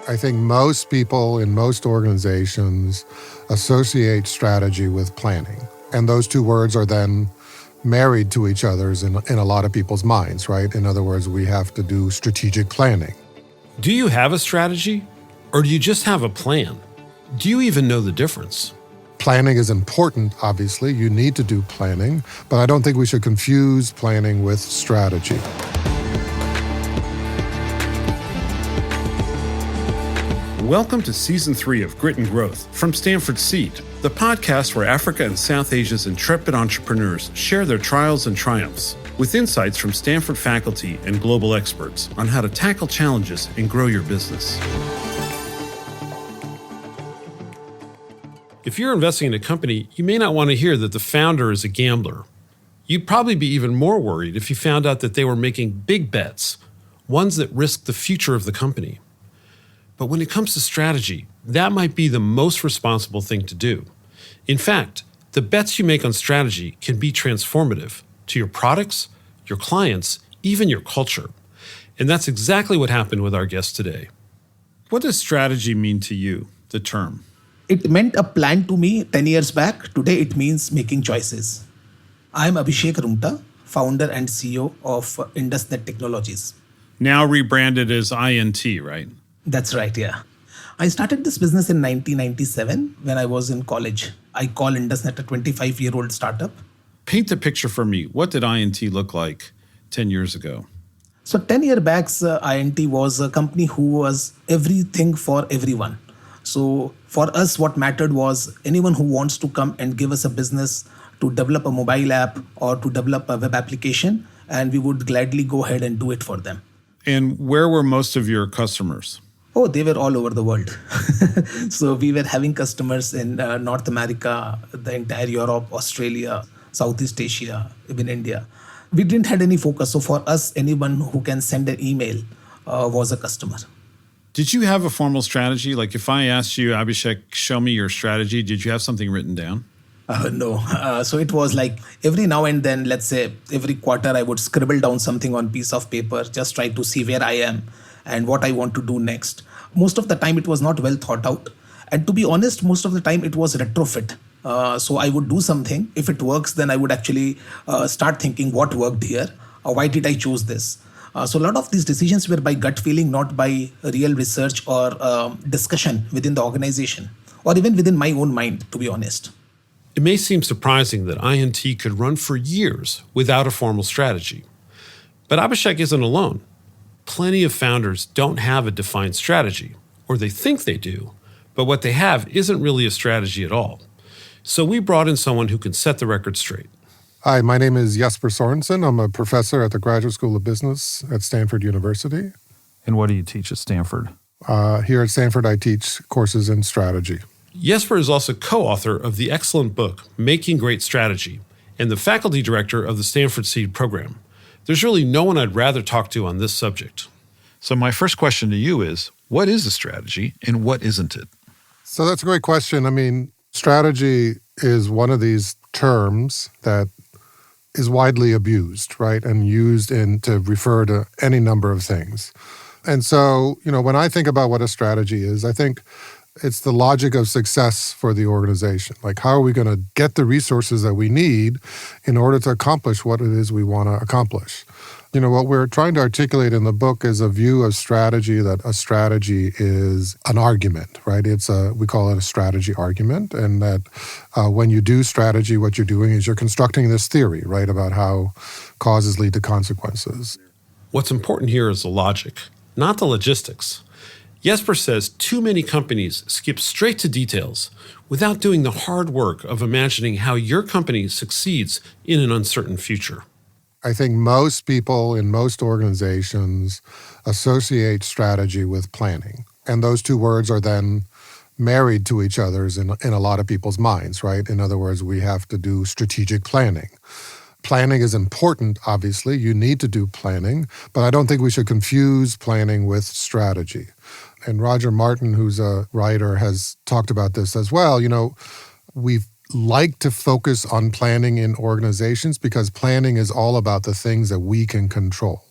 I think most people in most organizations associate strategy with planning. And those two words are then married to each other in a lot of people's minds, right? In other words, we have to do strategic planning. Do you have a strategy? Or do you just have a plan? Do you even know the difference? Planning is important, obviously. You need to do planning, but I don't think we should confuse planning with strategy. Welcome to Season 3 of Grit and Growth from Stanford Seed, the podcast where Africa and South Asia's intrepid entrepreneurs share their trials and triumphs with insights from Stanford faculty and global experts on how to tackle challenges and grow your business. If you're investing in a company, you may not want to hear that the founder is a gambler. You'd probably be even more worried if you found out that they were making big bets, ones that risked the future of the company. But when it comes to strategy, that might be the most responsible thing to do. In fact, the bets you make on strategy can be transformative to your products, your clients, even your culture. And that's exactly what happened with our guest today. What does strategy mean to you, the term? It meant a plan to me 10 years back. Today it means making choices. I'm Abhishek Rungta, founder and CEO of IndusNet Technologies. Now rebranded as INT, right? That's right, yeah. I started this business in 1997 when I was in college. I call IndusNet a 25-year-old startup. Paint the picture for me. What did INT look like 10 years ago? So 10 years back, INT was a company who was everything for everyone. So for us, what mattered was anyone who wants to come and give us a business to develop a mobile app or to develop a web application, and we would gladly go ahead and do it for them. And where were most of your customers? Oh, they were all over the world. So we were having customers in North America, the entire Europe, Australia, Southeast Asia, even India. We didn't have any focus. So for us, anyone who can send an email was a customer. Did you have a formal strategy? Like if I asked you, Abhishek, show me your strategy, did you have something written down? No. So it was like every now and then, let's say every quarter, I would scribble down something on piece of paper, just try to see where I am and what I want to do next. Most of the time, it was not well thought out. And to be honest, most of the time, it was retrofit. So I would do something. If it works, then I would actually start thinking what worked here. Why did I choose this? So a lot of these decisions were by gut feeling, not by real research or discussion within the organization or even within my own mind, to be honest. It may seem surprising that INT could run for years without a formal strategy. But Abhishek isn't alone. Plenty of founders don't have a defined strategy, or they think they do, but what they have isn't really a strategy at all. So we brought in someone who can set the record straight. Hi, my name is Jesper Sørensen. I'm a professor at the Graduate School of Business at Stanford University. And what do you teach at Stanford? Here at Stanford, I teach courses in strategy. Jesper is also co-author of the excellent book, Making Great Strategy, and the faculty director of the Stanford Seed program. There's really no one I'd rather talk to on this subject. So my first question to you is, what is a strategy and what isn't it? So that's a great question. I mean, strategy is one of these terms that is widely abused, right? And used to refer to any number of things. And so, when I think about what a strategy is, I think it's the logic of success for the organization. Like, how are we going to get the resources that we need in order to accomplish what it is we want to accomplish? What we're trying to articulate in the book is a view of strategy, that a strategy is an argument, right? We call it a strategy argument. And that when you do strategy, what you're doing is you're constructing this theory, right, about how causes lead to consequences. What's important here is the logic, not the logistics. Jesper says too many companies skip straight to details without doing the hard work of imagining how your company succeeds in an uncertain future. I think most people in most organizations associate strategy with planning. And those two words are then married to each other in a lot of people's minds, right? In other words, we have to do strategic planning. Planning is important, obviously. You need to do planning, but I don't think we should confuse planning with strategy. And Roger Martin, who's a writer, has talked about this as well. We like to focus on planning in organizations because planning is all about the things that we can control.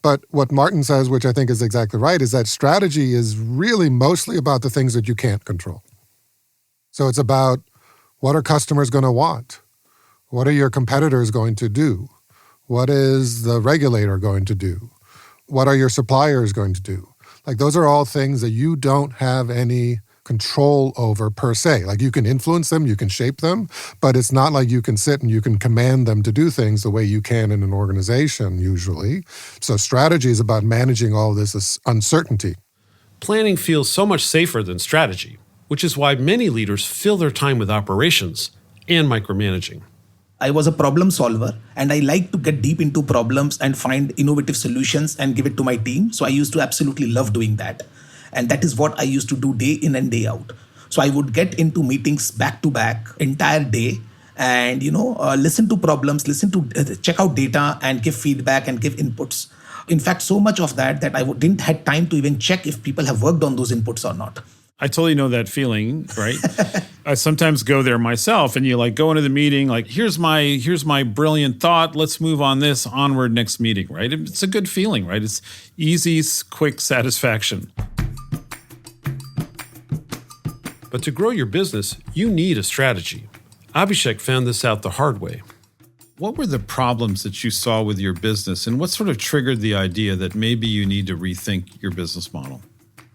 But what Martin says, which I think is exactly right, is that strategy is really mostly about the things that you can't control. So it's about what are customers going to want? What are your competitors going to do? What is the regulator going to do? What are your suppliers going to do? Like those are all things that you don't have any control over per se. Like you can influence them, you can shape them, but it's not like you can sit and you can command them to do things the way you can in an organization usually. So strategy is about managing all this uncertainty. Planning feels so much safer than strategy, which is why many leaders fill their time with operations and micromanaging. I was a problem solver and I like to get deep into problems and find innovative solutions and give it to my team. So I used to absolutely love doing that. And that is what I used to do day in and day out. So I would get into meetings back to back, entire day, and listen to problems, check out data, and give feedback and give inputs. In fact, so much of that I didn't have time to even check if people have worked on those inputs or not. I totally know that feeling, right? I sometimes go there myself, and you like go into the meeting, like here's my brilliant thought. Let's move on this onward next meeting, right? It's a good feeling, right? It's easy, quick satisfaction. But to grow your business, you need a strategy. Abhishek found this out the hard way. What were the problems that you saw with your business, and what sort of triggered the idea that maybe you need to rethink your business model?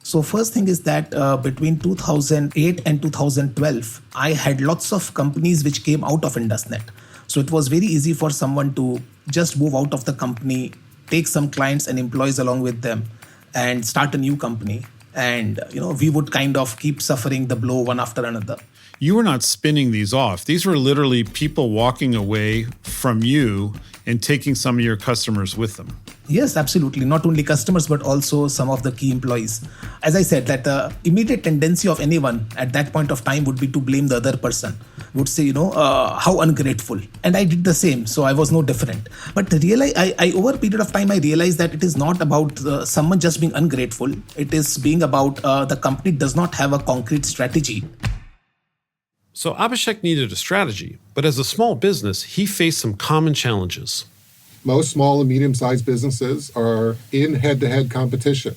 So first thing is that between 2008 and 2012, I had lots of companies which came out of IndusNet. So it was very easy for someone to just move out of the company, take some clients and employees along with them, and start a new company. And, we would kind of keep suffering the blow one after another. You were not spinning these off. These were literally people walking away from you and taking some of your customers with them. Yes, absolutely. Not only customers, but also some of the key employees. As I said, that the immediate tendency of anyone at that point of time would be to blame the other person. Would say, how ungrateful. And I did the same. So I was no different. But I over a period of time, I realized that it is not about someone just being ungrateful. It is being about the company does not have a concrete strategy. So Abhishek needed a strategy, but as a small business, he faced some common challenges. Most small and medium-sized businesses are in head-to-head competition.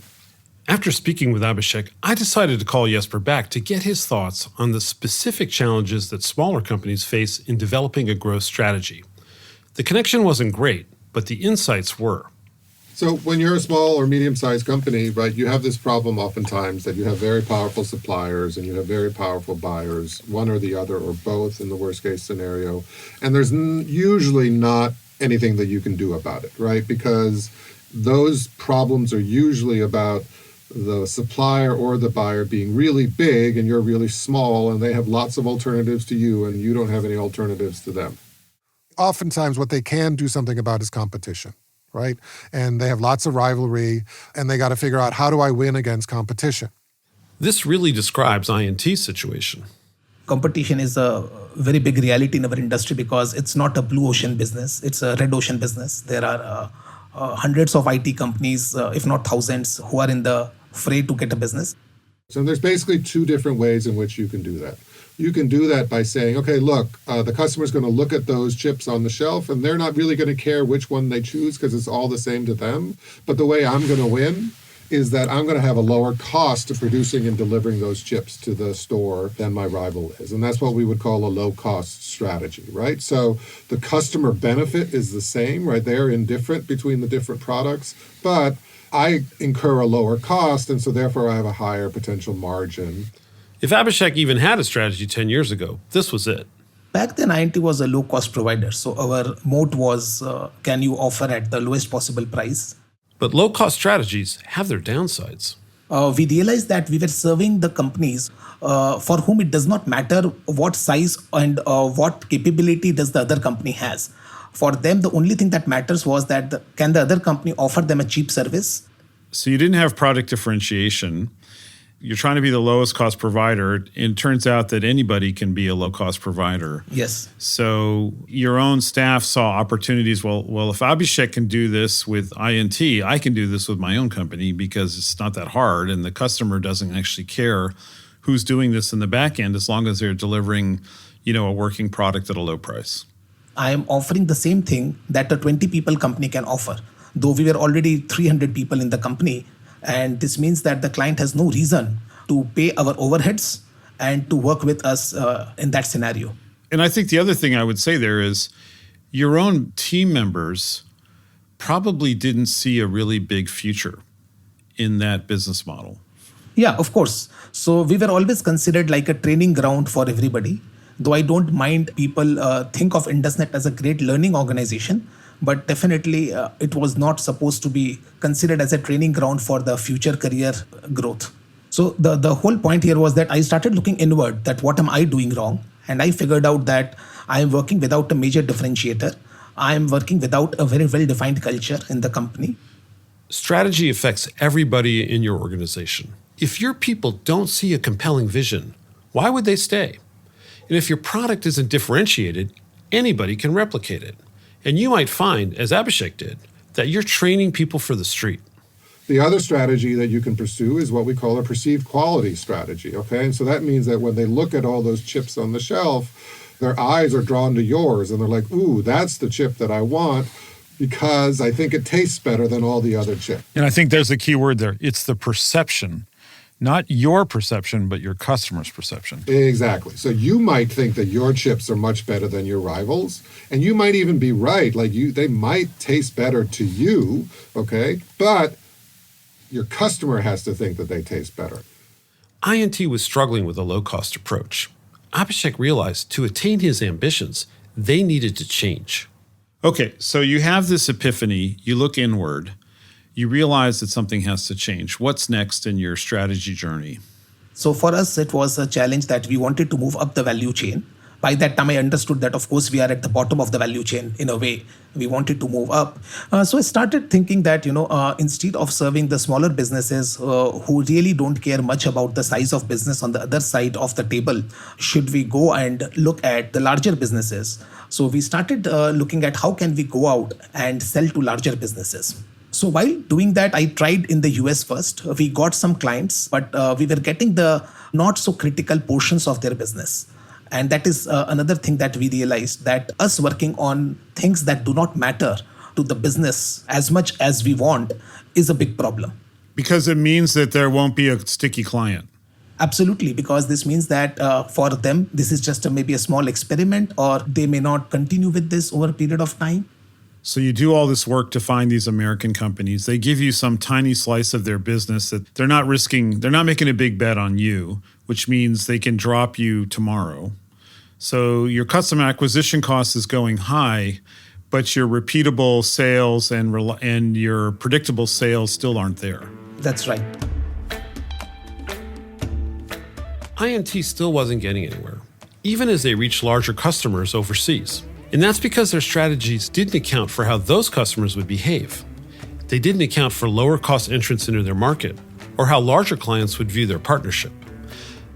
After speaking with Abhishek, I decided to call Jesper back to get his thoughts on the specific challenges that smaller companies face in developing a growth strategy. The connection wasn't great, but the insights were. So when you're a small or medium-sized company, right, you have this problem oftentimes that you have very powerful suppliers and you have very powerful buyers, one or the other or both in the worst-case scenario. And there's usually not anything that you can do about it, right? Because those problems are usually about the supplier or the buyer being really big and you're really small and they have lots of alternatives to you and you don't have any alternatives to them. Oftentimes what they can do something about is competition, right? And they have lots of rivalry and they got to figure out, how do I win against competition? This really describes INT's situation. Competition is a very big reality in our industry because it's not a blue ocean business, it's a red ocean business. There are hundreds of IT companies, if not thousands, who are in the fray to get a business. So there's basically two different ways in which you can do that. You can do that by saying, okay, look, the customer's going to look at those chips on the shelf and they're not really going to care which one they choose because it's all the same to them. But the way I'm going to win is that I'm going to have a lower cost of producing and delivering those chips to the store than my rival is. And that's what we would call a low-cost strategy, right? So the customer benefit is the same, right? They're indifferent between the different products, but I incur a lower cost, and so therefore I have a higher potential margin. If Abhishek even had a strategy 10 years ago, this was it. Back then, INT was a low-cost provider. So our moat was, can you offer at the lowest possible price? But low-cost strategies have their downsides. We realized that we were serving the companies for whom it does not matter what size and what capability does the other company has. For them, the only thing that matters was that can the other company offer them a cheap service? So you didn't have product differentiation. You're trying to be the lowest cost provider. It turns out that anybody can be a low cost provider. Yes. So your own staff saw opportunities. Well, if Abhishek can do this with INT, I can do this with my own company because it's not that hard. And the customer doesn't actually care who's doing this in the back end as long as they're delivering, a working product at a low price. I am offering the same thing that a 20 people company can offer. though we were already 300 people in the company. And this means that the client has no reason to pay our overheads and to work with us in that scenario. And I think the other thing I would say there is your own team members probably didn't see a really big future in that business model. Yeah, of course. So we were always considered like a training ground for everybody. Though I don't mind people think of IndusNet as a great learning organization, but definitely it was not supposed to be considered as a training ground for the future career growth. So the whole point here was that I started looking inward, that what am I doing wrong? And I figured out that I am working without a major differentiator. I am working without a very well-defined culture in the company. Strategy affects everybody in your organization. If your people don't see a compelling vision, why would they stay? And if your product isn't differentiated, anybody can replicate it. And you might find, as Abhishek did, that you're training people for the street. The other strategy that you can pursue is what we call a perceived quality strategy, okay? And so that means that when they look at all those chips on the shelf, their eyes are drawn to yours and they're like, ooh, that's the chip that I want because I think it tastes better than all the other chips. And I think there's a key word there. It's the perception, not your perception, but your customer's perception. Exactly. So you might think that your chips are much better than your rivals, and you might even be right. Like they might taste better to you, okay? But your customer has to think that they taste better. INT was struggling with a low-cost approach. Abhishek realized to attain his ambitions, they needed to change. Okay, so you have this epiphany, you look inward, you realize that something has to change. What's next in your strategy journey? So for us, it was a challenge that we wanted to move up the value chain. By that time, I understood that, of course, we are at the bottom of the value chain in a way. We wanted to move up. So I started thinking that, instead of serving the smaller businesses who really don't care much about the size of business on the other side of the table, should we go and look at the larger businesses? So we started looking at how can we go out and sell to larger businesses. So while doing that, I tried in the US first. We got some clients, but we were getting the not so critical portions of their business. And that is another thing that we realized, that us working on things that do not matter to the business as much as we want is a big problem. Because it means that there won't be a sticky client. Absolutely, because this means that for them, this is just maybe a small experiment, or they may not continue with this over a period of time. So you do all this work to find these American companies. They give you some tiny slice of their business that they're not making a big bet on you, which means they can drop you tomorrow. So your customer acquisition cost is going high, but your repeatable sales and your predictable sales still aren't there. That's right. INT still wasn't getting anywhere, even as they reached larger customers overseas. And that's because their strategies didn't account for how those customers would behave. They didn't account for lower cost entrance into their market, or how larger clients would view their partnership.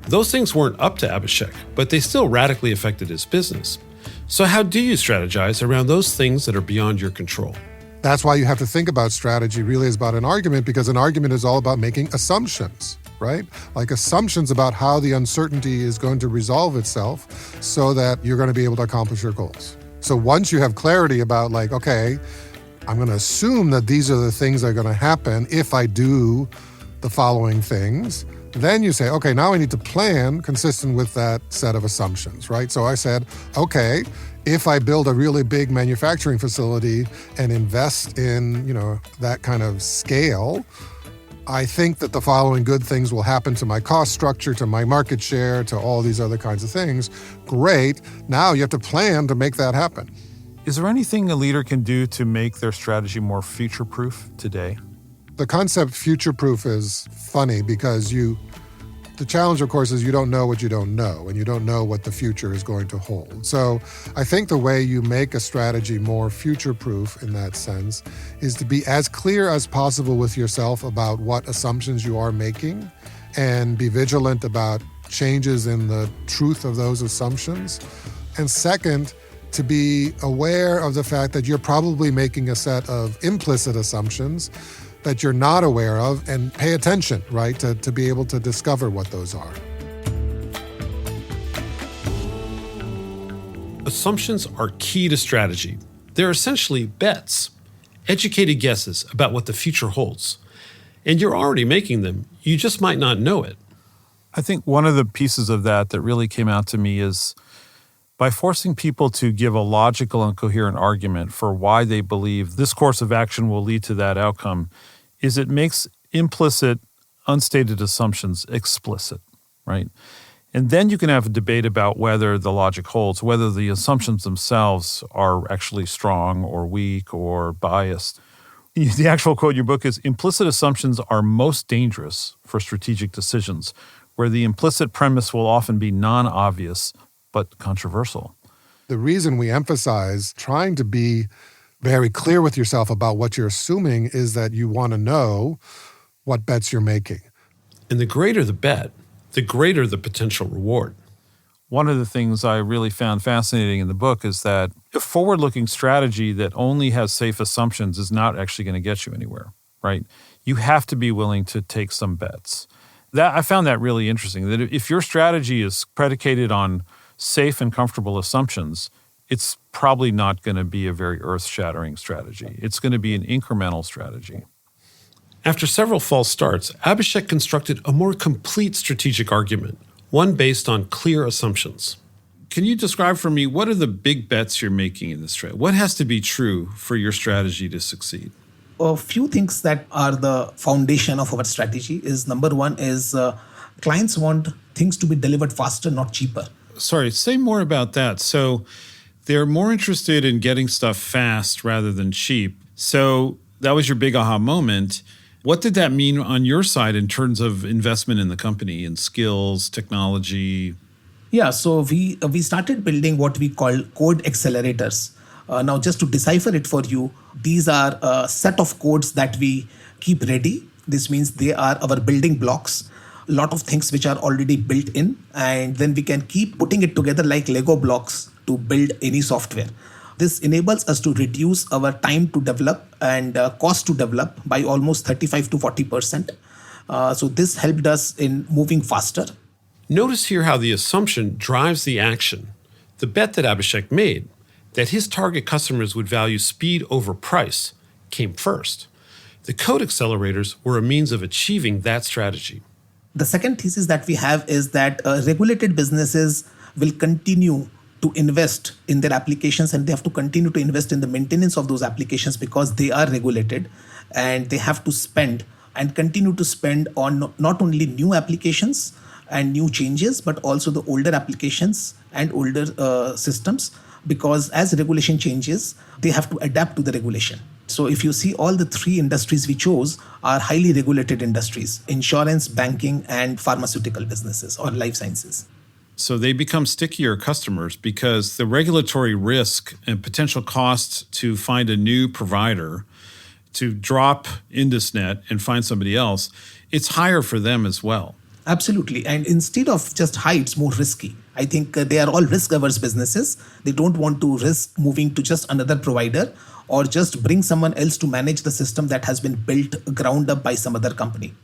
Those things weren't up to Abhishek, but they still radically affected his business. So how do you strategize around those things that are beyond your control? That's why you have to think about strategy really is about an argument, because an argument is all about making assumptions, right? Like assumptions about how the uncertainty is going to resolve itself so that you're going to be able to accomplish your goals. So once you have clarity about like, okay, I'm going to assume that these are the things that are going to happen if I do the following things, then you say, okay, now I need to plan consistent with that set of assumptions, right? So I said, okay, if I build a really big manufacturing facility and invest in, that kind of scale, I think that the following good things will happen to my cost structure, to my market share, to all these other kinds of things. Great. Now you have to plan to make that happen. Is there anything a leader can do to make their strategy more future-proof today? The concept future-proof is funny because the challenge, of course, is you don't know what you don't know, and you don't know what the future is going to hold. So I think the way you make a strategy more future-proof in that sense is to be as clear as possible with yourself about what assumptions you are making and be vigilant about changes in the truth of those assumptions. And second, to be aware of the fact that you're probably making a set of implicit assumptions that you're not aware of, and pay attention, right, to be able to discover what those are. Assumptions are key to strategy. They're essentially bets. educated guesses about what the future holds. And you're already making them, you just might not know it. I think one of the pieces of that really came out to me is by forcing people to give a logical and coherent argument for why they believe this course of action will lead to that outcome, is it makes implicit, unstated assumptions explicit, right? And then you can have a debate about whether the logic holds, whether the assumptions themselves are actually strong or weak or biased. The actual quote in your book is, implicit assumptions are most dangerous for strategic decisions, where the implicit premise will often be non-obvious but controversial. The reason we emphasize trying to be very clear with yourself about what you're assuming is that you want to know what bets you're making. And the greater the bet, the greater the potential reward. One of the things I really found fascinating in the book is that a forward-looking strategy that only has safe assumptions is not actually going to get you anywhere, right? You have to be willing to take some bets. I found that really interesting, that if your strategy is predicated on safe and comfortable assumptions, it's probably not going to be a very earth-shattering strategy. It's going to be an incremental strategy. After several false starts, Abhishek constructed a more complete strategic argument, one based on clear assumptions. Can you describe for me, what are the big bets you're making in this strategy? What has to be true for your strategy to succeed? A few things that are the foundation of our strategy is, number one is clients want things to be delivered faster, not cheaper. Sorry, say more about that. So they're more interested in getting stuff fast rather than cheap. So that was your big aha moment. What did that mean on your side in terms of investment in the company, in skills, technology? Yeah, so we started building what we call code accelerators. Now, just to decipher it for you, these are a set of codes that we keep ready. This means they are our building blocks, a lot of things which are already built in, and then we can keep putting it together like Lego blocks to build any software. This enables us to reduce our time to develop and cost to develop by almost 35 to 40%. So this helped us in moving faster. Notice here how the assumption drives the action. The bet that Abhishek made, that his target customers would value speed over price, came first. The code accelerators were a means of achieving that strategy. The second thesis that we have is that regulated businesses will continue to invest in their applications, and they have to continue to invest in the maintenance of those applications because they are regulated, and they have to spend and continue to spend on not only new applications and new changes, but also the older applications and older systems, because as regulation changes, they have to adapt to the regulation. So if you see, all the three industries we chose are highly regulated industries: insurance, banking, and pharmaceutical businesses or life sciences. So they become stickier customers because the regulatory risk and potential costs to find a new provider, to drop IndusNet and find somebody else, it's higher for them as well. Absolutely. And instead of just high, it's more risky. I think they are all risk-averse businesses. They don't want to risk moving to just another provider or just bring someone else to manage the system that has been built ground up by some other company.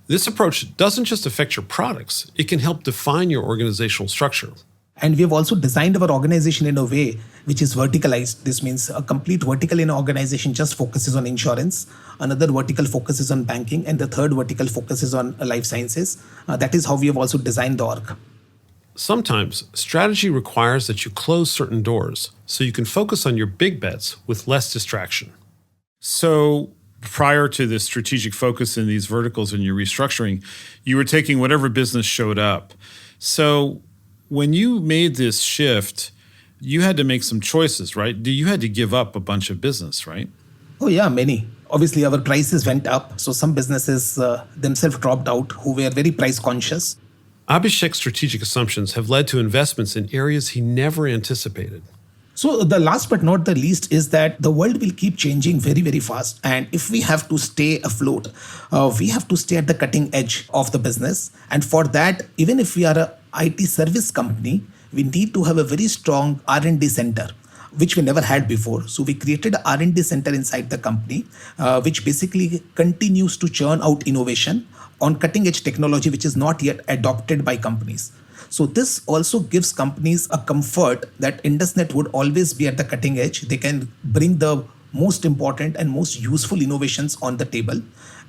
This approach doesn't just affect your products, it can help define your organizational structure. And we have also designed our organization in a way which is verticalized. This means a complete vertical in an organization just focuses on insurance, another vertical focuses on banking, and the third vertical focuses on life sciences. That is how we have also designed the org. Sometimes strategy requires that you close certain doors so you can focus on your big bets with less distraction. So prior to this strategic focus in these verticals and your restructuring, you were taking whatever business showed up. So when you made this shift, you had to make some choices, right? You had to give up a bunch of business, right? Oh yeah, many. Obviously, our prices went up. So some businesses themselves dropped out who were very price conscious. Abhishek's strategic assumptions have led to investments in areas he never anticipated. So the last but not the least is that the world will keep changing very, very fast. And if we have to stay afloat, we have to stay at the cutting edge of the business. And for that, even if we are a IT service company, we need to have a very strong R&D center, which we never had before. So we created an R&D center inside the company, which basically continues to churn out innovation on cutting edge technology, which is not yet adopted by companies. So this also gives companies a comfort that IndusNet would always be at the cutting edge. They can bring the most important and most useful innovations on the table,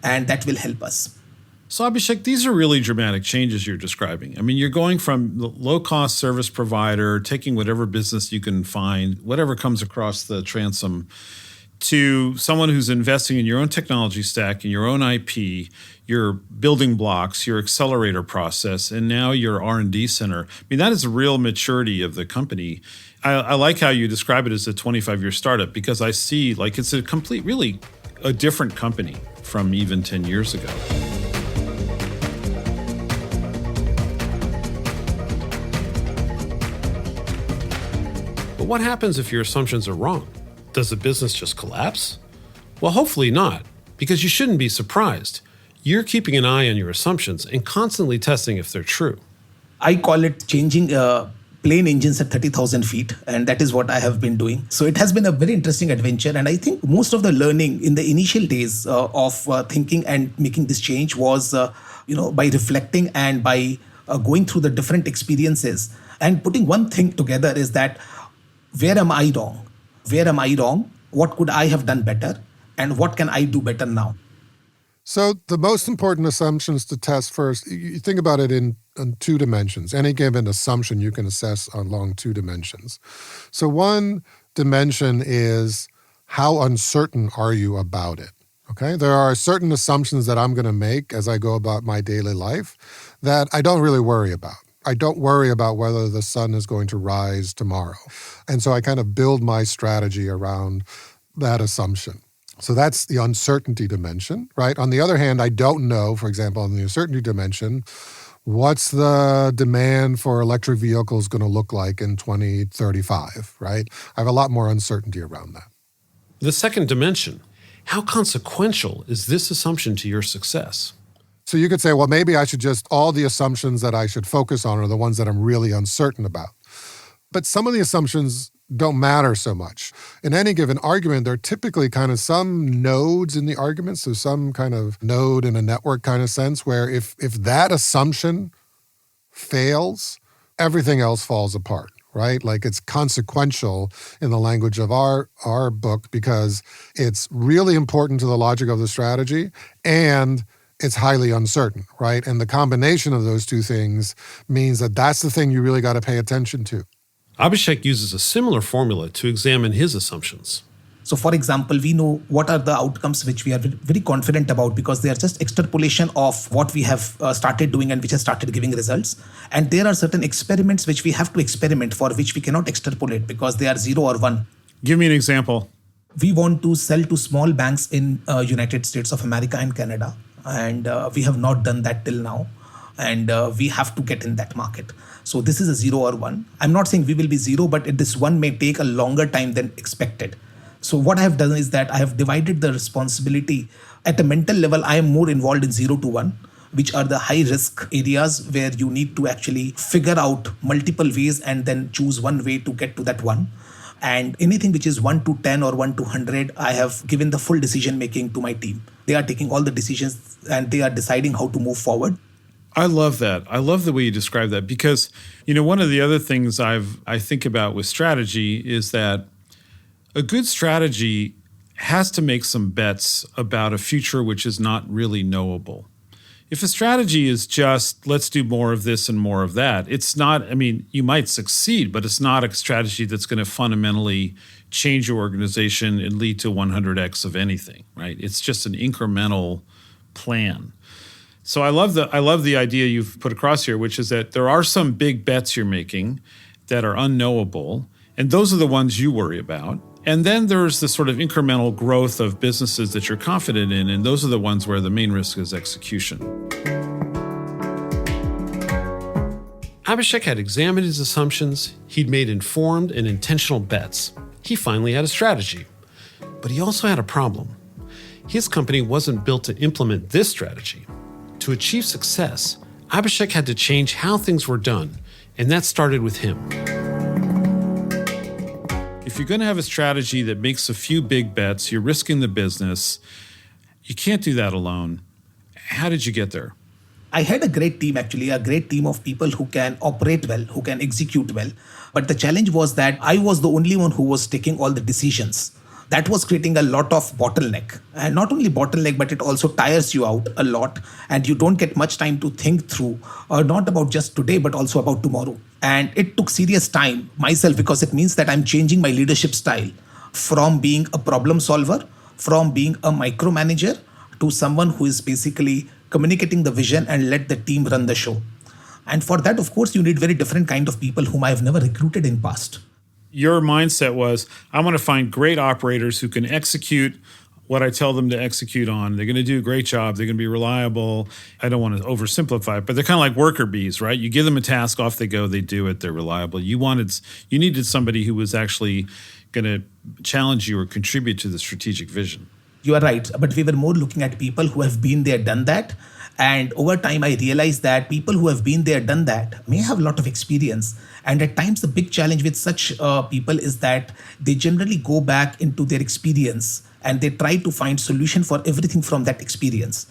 and that will help us. So Abhishek, these are really dramatic changes you're describing. I mean, you're going from the low-cost service provider, taking whatever business you can find, whatever comes across the transom, to someone who's investing in your own technology stack, in your own IP, your building blocks, your accelerator process, and now your R&D center. I mean, that is a real maturity of the company. I like how you describe it as a 25-year startup, because I see like it's really a different company from even 10 years ago. But what happens if your assumptions are wrong? Does the business just collapse? Well, hopefully not, because you shouldn't be surprised. You're keeping an eye on your assumptions and constantly testing if they're true. I call it changing plane engines at 30,000 feet, and that is what I have been doing. So it has been a very interesting adventure, and I think most of the learning in the initial days of thinking and making this change was, by reflecting and by going through the different experiences and putting one thing together is that where am I wrong? Where am I wrong? What could I have done better? And what can I do better now? So the most important assumptions to test first, you think about it in two dimensions. Any given assumption you can assess along two dimensions. So one dimension is how uncertain are you about it? Okay, there are certain assumptions that I'm going to make as I go about my daily life that I don't really worry about. I don't worry about whether the sun is going to rise tomorrow. And so I kind of build my strategy around that assumption. So that's the uncertainty dimension, right? On the other hand, I don't know, for example, on the uncertainty dimension, what's the demand for electric vehicles going to look like in 2035, right? I have a lot more uncertainty around that. The second dimension, how consequential is this assumption to your success? So you could say, well, maybe I should all the assumptions that I should focus on are the ones that I'm really uncertain about. But some of the assumptions don't matter so much. In any given argument, there are typically kind of some nodes in the argument, so some kind of node in a network kind of sense, where if that assumption fails, everything else falls apart, right? Like it's consequential in the language of our book because it's really important to the logic of the strategy and it's highly uncertain, right? And the combination of those two things means that that's the thing you really got to pay attention to. Abhishek uses a similar formula to examine his assumptions. So for example, we know what are the outcomes which we are very confident about because they are just extrapolation of what we have started doing and which has started giving results. And there are certain experiments which we have to experiment for which we cannot extrapolate because they are 0 or 1. Give me an example. We want to sell to small banks in United States of America and Canada. And we have not done that till now. And we have to get in that market. So this is a 0 or 1. I'm not saying we will be 0, but this 1 may take a longer time than expected. So what I have done is that I have divided the responsibility. At a mental level, I am more involved in 0 to 1, which are the high risk areas where you need to actually figure out multiple ways and then choose one way to get to that 1. And anything which is 1 to 10 or 1 to 100, I have given the full decision making to my team. They are taking all the decisions and they are deciding how to move forward. I love that. I love the way you describe that because, one of the other things I think about with strategy is that a good strategy has to make some bets about a future which is not really knowable. If a strategy is just, let's do more of this and more of that, it's not, you might succeed, but it's not a strategy that's going to fundamentally change your organization and lead to 100x of anything, right? It's just an incremental plan. So I love the idea you've put across here, which is that there are some big bets you're making that are unknowable, and those are the ones you worry about. And then there's the sort of incremental growth of businesses that you're confident in, and those are the ones where the main risk is execution. Abhishek had examined his assumptions, he'd made informed and intentional bets. He finally had a strategy. But he also had a problem. His company wasn't built to implement this strategy. To achieve success, Abhishek had to change how things were done, and that started with him. If you're going to have a strategy that makes a few big bets, you're risking the business, you can't do that alone. How did you get there? I had a great team, actually, a great team of people who can operate well, who can execute well. But the challenge was that I was the only one who was taking all the decisions. That was creating a lot of bottleneck. And not only bottleneck, but it also tires you out a lot. And you don't get much time to think through, not about just today, but also about tomorrow. And it took serious time myself, because it means that I'm changing my leadership style from being a problem solver, from being a micromanager, to someone who is basically communicating the vision and let the team run the show. And for that, of course, you need very different kind of people whom I've never recruited in past. Your mindset was, I want to find great operators who can execute what I tell them to execute on. They're going to do a great job. They're going to be reliable. I don't want to oversimplify it, but they're kind of like worker bees, right? You give them a task, off they go, they do it, they're reliable. You needed somebody who was actually going to challenge you or contribute to the strategic vision. You are right, but we were more looking at people who have been there, done that. And over time, I realized that people who have been there, done that may have a lot of experience. And at times, the big challenge with such people is that they generally go back into their experience and they try to find solution for everything from that experience.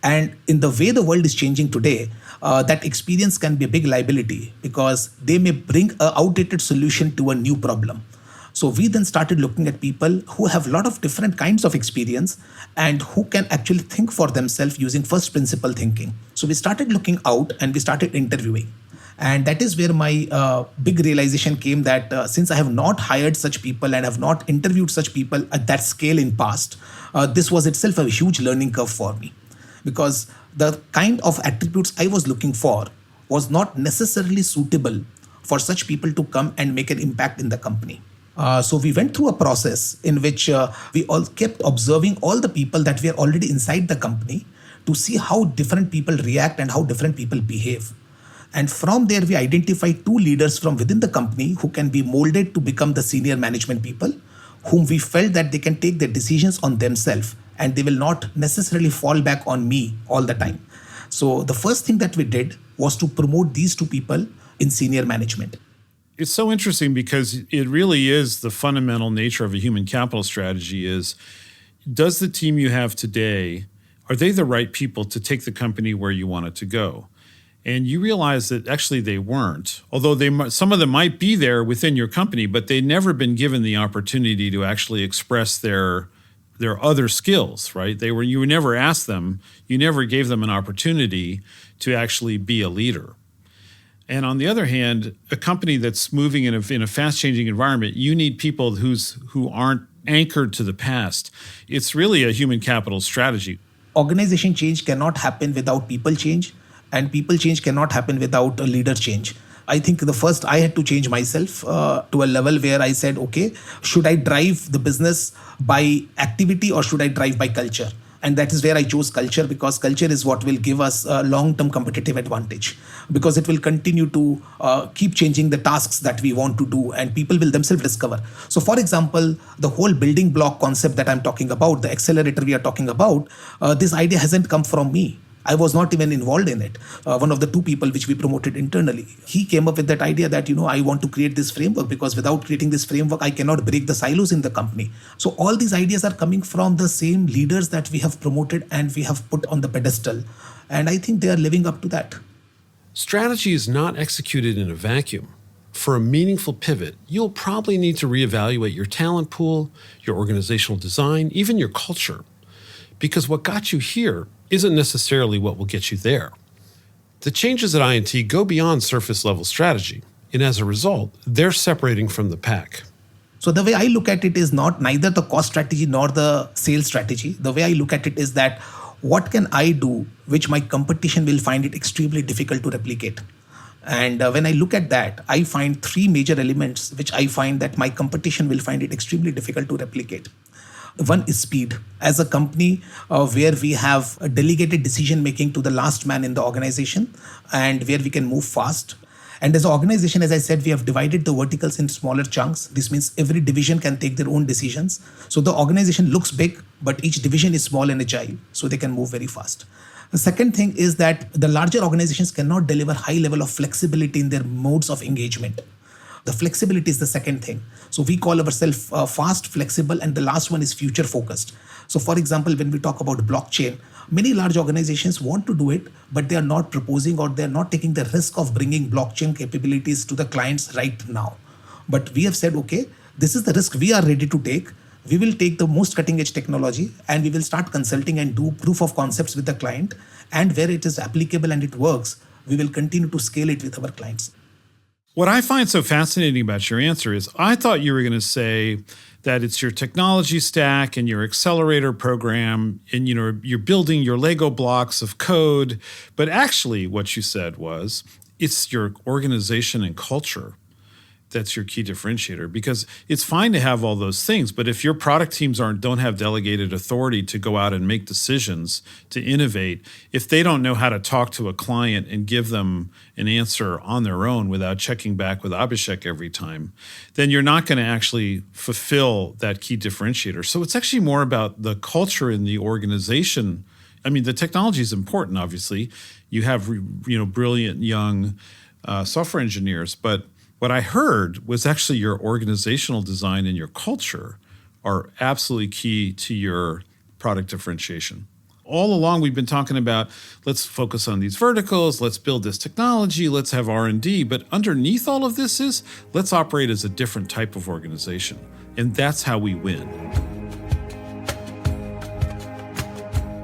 And in the way the world is changing today, that experience can be a big liability, because they may bring an outdated solution to a new problem. So we then started looking at people who have a lot of different kinds of experience and who can actually think for themselves using first principle thinking. So we started looking out and we started interviewing. And that is where my big realization came that since I have not hired such people and have not interviewed such people at that scale in past, this was itself a huge learning curve for me. Because the kind of attributes I was looking for was not necessarily suitable for such people to come and make an impact in the company. So we went through a process in which we all kept observing all the people that were already inside the company to see how different people react and how different people behave. And from there, we identified 2 leaders from within the company who can be molded to become the senior management people, whom we felt that they can take their decisions on themselves and they will not necessarily fall back on me all the time. So the first thing that we did was to promote these 2 people in senior management. It's so interesting because it really is the fundamental nature of a human capital strategy is, does the team you have today, are they the right people to take the company where you want it to go? And you realize that actually they weren't, although some of them might be there within your company, but they'd never been given the opportunity to actually express their other skills, right? You never asked them, you never gave them an opportunity to actually be a leader. And on the other hand, a company that's moving in a fast-changing environment, you need people who aren't anchored to the past. It's really a human capital strategy. Organization change cannot happen without people change, and people change cannot happen without a leader change. I think the first I had to change myself to a level where I said, okay, should I drive the business by activity or should I drive by culture? And that is where I chose culture, because culture is what will give us a long-term competitive advantage, because it will continue to keep changing the tasks that we want to do and people will themselves discover. So for example, the whole building block concept that I'm talking about, the accelerator we are talking about, this idea hasn't come from me. I was not even involved in it. One of the 2 people which we promoted internally, he came up with that idea that, I want to create this framework, because without creating this framework, I cannot break the silos in the company. So all these ideas are coming from the same leaders that we have promoted and we have put on the pedestal. And I think they are living up to that. Strategy is not executed in a vacuum. For a meaningful pivot, you'll probably need to reevaluate your talent pool, your organizational design, even your culture. Because what got you here isn't necessarily what will get you there. The changes at INT go beyond surface-level strategy, and as a result, they're separating from the pack. So the way I look at it is not neither the cost strategy nor the sales strategy. The way I look at it is that what can I do which my competition will find it extremely difficult to replicate? And when I look at that, I find 3 major elements which I find that my competition will find it extremely difficult to replicate. One is speed. As a company where we have a delegated decision making to the last man in the organization and where we can move fast. And as an organization, as I said, we have divided the verticals in smaller chunks. This means every division can take their own decisions. So the organization looks big, but each division is small and agile, so they can move very fast. The second thing is that the larger organizations cannot deliver high level of flexibility in their modes of engagement. The flexibility is the second thing. So we call ourselves fast, flexible, and the last one is future focused. So for example, when we talk about blockchain, many large organizations want to do it, but they are not proposing or they're not taking the risk of bringing blockchain capabilities to the clients right now. But we have said, okay, this is the risk we are ready to take. we will take the most cutting edge technology and we will start consulting and do proof of concepts with the client. And where it is applicable and it works, we will continue to scale it with our clients. What I find so fascinating about your answer is I thought you were going to say that it's your technology stack and your accelerator program and you're building your Lego blocks of code, but actually what you said was it's your organization and culture that's your key differentiator, because it's fine to have all those things, but if your product teams don't have delegated authority to go out and make decisions, to innovate, if they don't know how to talk to a client and give them an answer on their own without checking back with Abhishek every time, then you're not going to actually fulfill that key differentiator. So it's actually more about the culture in the organization. I mean, the technology is important, obviously. You have brilliant young software engineers, but what I heard was actually your organizational design and your culture are absolutely key to your product differentiation. All along, we've been talking about, let's focus on these verticals, let's build this technology, let's have R&D, but underneath all of this is, let's operate as a different type of organization. And that's how we win.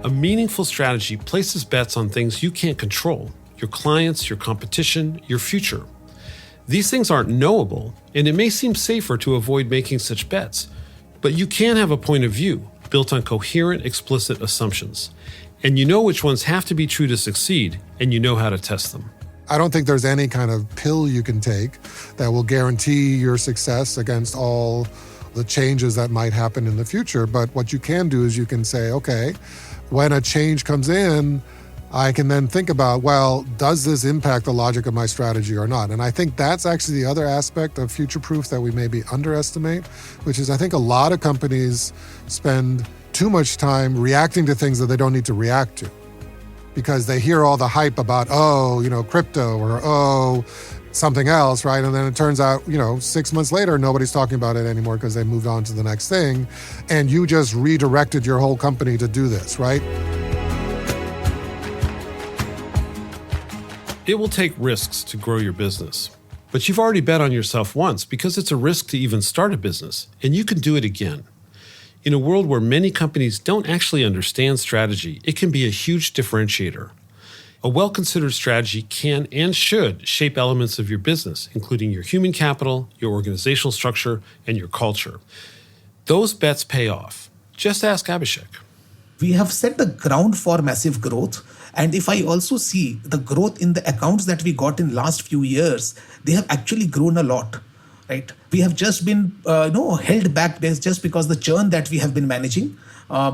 A meaningful strategy places bets on things you can't control: your clients, your competition, your future. These things aren't knowable, and it may seem safer to avoid making such bets, but you can have a point of view built on coherent, explicit assumptions, and you know which ones have to be true to succeed, and you know how to test them. I don't think there's any kind of pill you can take that will guarantee your success against all the changes that might happen in the future, but what you can do is you can say, okay, when a change comes in, I can then think about, well, does this impact the logic of my strategy or not? And I think that's actually the other aspect of future-proof that we maybe underestimate, which is I think a lot of companies spend too much time reacting to things that they don't need to react to because they hear all the hype about, crypto or, something else, right? And then it turns out, 6 months later, nobody's talking about it anymore because they moved on to the next thing. And you just redirected your whole company to do this, right? It will take risks to grow your business, but you've already bet on yourself once because it's a risk to even start a business, and you can do it again. In a world where many companies don't actually understand strategy, it can be a huge differentiator. A well-considered strategy can and should shape elements of your business, including your human capital, your organizational structure, and your culture. Those bets pay off. Just ask Abhishek. We have set the ground for massive growth. And if I also see the growth in the accounts that we got in last few years, they have actually grown a lot, right? We have just been held back just because the churn that we have been managing,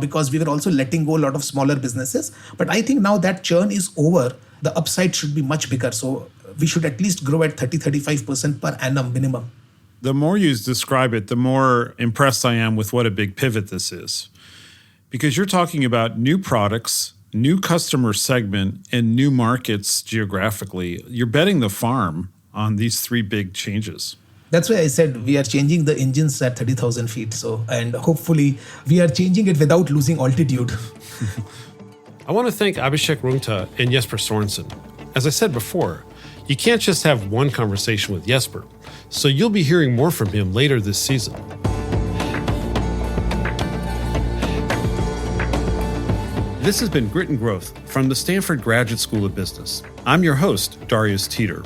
because we were also letting go a lot of smaller businesses. But I think now that churn is over, the upside should be much bigger. So we should at least grow at 30-35% per annum minimum. The more you describe it, the more impressed I am with what a big pivot this is. Because you're talking about new products, new customer segment, and new markets geographically. You're betting the farm on these three big changes. That's why I said we are changing the engines at 30,000 feet. And hopefully we are changing it without losing altitude. I want to thank Abhishek Rungta and Jesper Sørensen. As I said before, you can't just have one conversation with Jesper, so you'll be hearing more from him later this season. This has been Grit and Growth from the Stanford Graduate School of Business. I'm your host, Darius Teeter.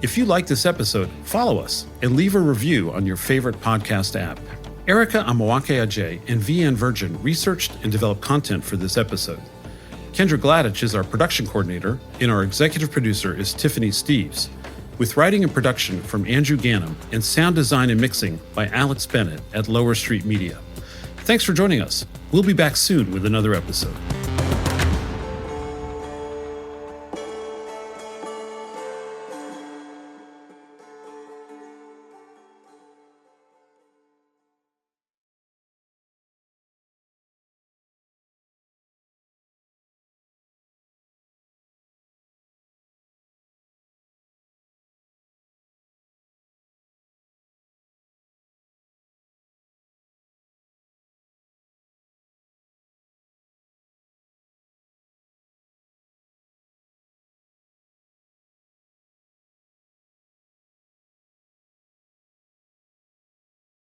If you like this episode, follow us and leave a review on your favorite podcast app. Erica Amawake Ajay and VN Virgin researched and developed content for this episode. Kendra Gladich is our production coordinator, and our executive producer is Tiffany Steves, with writing and production from Andrew Gannum and sound design and mixing by Alex Bennett at Lower Street Media. Thanks for joining us. We'll be back soon with another episode.